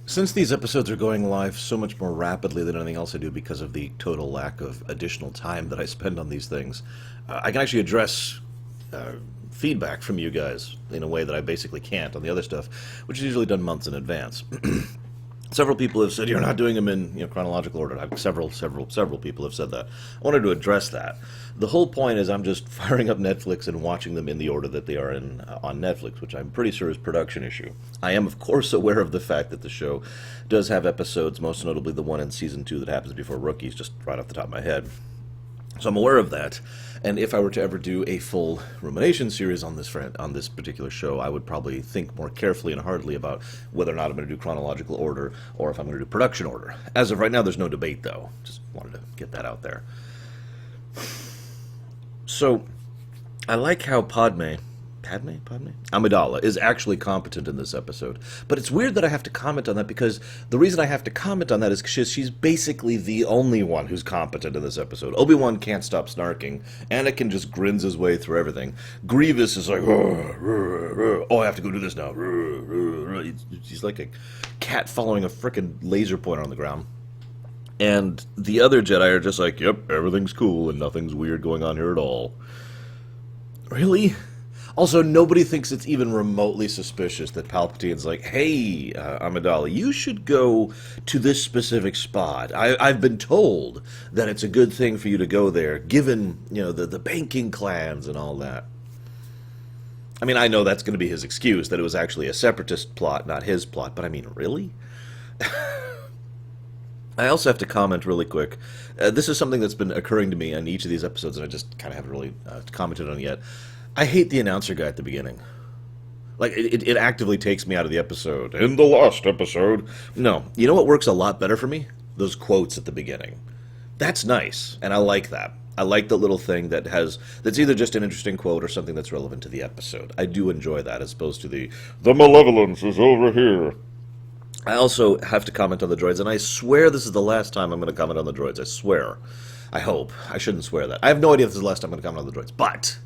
Since these episodes are going live so much more rapidly than anything else I do because of the total lack of additional time that I spend on these things, I can actually address uh, feedback from you guys in a way that I basically can't on the other stuff, which is usually done months in advance. Several people have said you're not doing them in chronological order. Several people have said that. I wanted to address that. The whole point is I'm just firing up Netflix and watching them in the order that they are in on Netflix, which I'm pretty sure is production issue. I am, of course, aware of the fact that the show does have episodes, most notably the one in season 2 that happens before Rookies, just right off the top of my head. So I'm aware of that, and if I were to ever do a full rumination series on this particular show, I would probably think more carefully and hardly about whether or not I'm going to do chronological order or if I'm going to do production order. As of right now, there's no debate, though. Just wanted to get that out there. So I like how Padme Amidala is actually competent in this episode. But it's weird that I have to comment on that because the reason I have to comment on that is because she's basically the only one who's competent in this episode. Obi-Wan can't stop snarking. Anakin just grins his way through everything. Grievous is like, oh, I have to go do this now. He's like a cat following a frickin' laser pointer on the ground. And the other Jedi are just like, yep, everything's cool and nothing's weird going on here at all. Really? Also, nobody thinks it's even remotely suspicious that Palpatine's like, hey, Amidala, you should go to this specific spot. I've been told that it's a good thing for you to go there, given, the banking clans and all that. I mean, I know that's going to be his excuse, that it was actually a separatist plot, not his plot, but I mean, really? I also have to comment really quick. This is something that's been occurring to me on each of these episodes, and I just kind of haven't really commented on it yet. I hate the announcer guy at the beginning. Like, it actively takes me out of the episode. In the last episode. No. You know what works a lot better for me? Those quotes at the beginning. That's nice, and I like that. I like the little thing that's either just an interesting quote or something that's relevant to the episode. I do enjoy that, as opposed to the Malevolence is over here. I also have to comment on the droids, and I swear this is the last time I'm going to comment on the droids. I swear. I hope. I shouldn't swear that. I have no idea if this is the last time I'm going to comment on the droids, but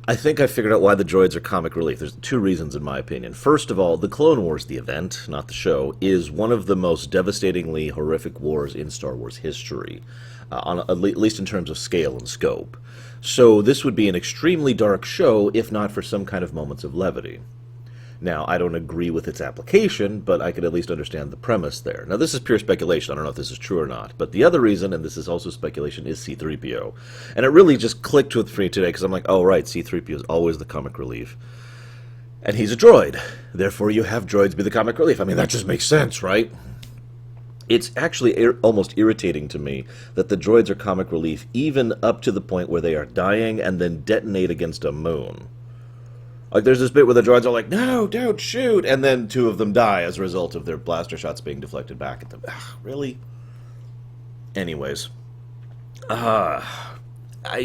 I think I figured out why the droids are comic relief. There's two reasons, in my opinion. First of all, the Clone Wars, the event, not the show, is one of the most devastatingly horrific wars in Star Wars history, at least in terms of scale and scope. So this would be an extremely dark show, if not for some kind of moments of levity. Now, I don't agree with its application, but I could at least understand the premise there. Now, this is pure speculation. I don't know if this is true or not. But the other reason, and this is also speculation, is C-3PO. And it really just clicked with me today, because I'm like, oh, right, C-3PO is always the comic relief. And he's a droid. Therefore, you have droids be the comic relief. I mean, that just makes sense, right? It's actually almost irritating to me that the droids are comic relief, even up to the point where they are dying and then detonate against a moon. Like, there's this bit where the droids are like, no, don't shoot, and then two of them die as a result of their blaster shots being deflected back at them. Ugh, really? Anyways. I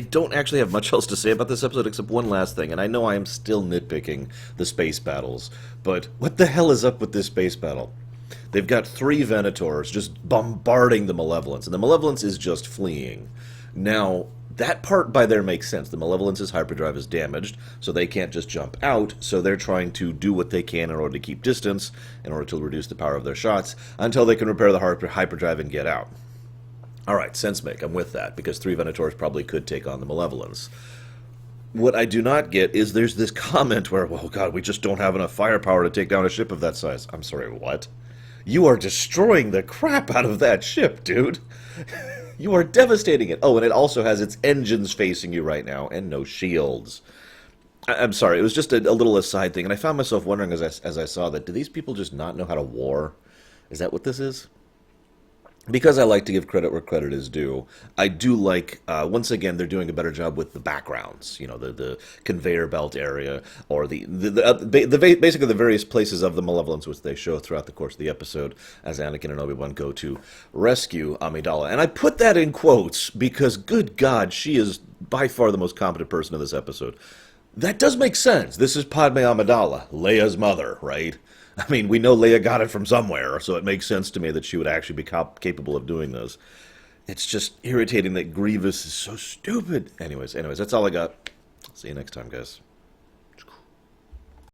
don't actually have much else to say about this episode except one last thing, and I know I am still nitpicking the space battles, but what the hell is up with this space battle? They've got 3 Venators just bombarding the Malevolence, and the Malevolence is just fleeing. Now, that part by there makes sense. The Malevolence's hyperdrive is damaged, so they can't just jump out, so they're trying to do what they can in order to keep distance, in order to reduce the power of their shots, until they can repair the hyperdrive and get out. Alright, sense make, I'm with that, because 3 Venators probably could take on the Malevolence. What I do not get is there's this comment where, well, God, we just don't have enough firepower to take down a ship of that size. I'm sorry, what? You are destroying the crap out of that ship, dude! You are devastating it. Oh, and it also has its engines facing you right now, and no shields. I'm sorry, it was just a little aside thing, and I found myself wondering as I saw that, do these people just not know how to war? Is that what this is? Because I like to give credit where credit is due, I do like, once again, they're doing a better job with the backgrounds, the conveyor belt area, or basically the various places of the Malevolence which they show throughout the course of the episode as Anakin and Obi-Wan go to rescue Amidala. And I put that in quotes because, good God, she is by far the most competent person in this episode. That does make sense. This is Padme Amidala, Leia's mother, right? I mean, we know Leia got it from somewhere, so it makes sense to me that she would actually be capable of doing this. It's just irritating that Grievous is so stupid. Anyways, that's all I got. See you next time, guys.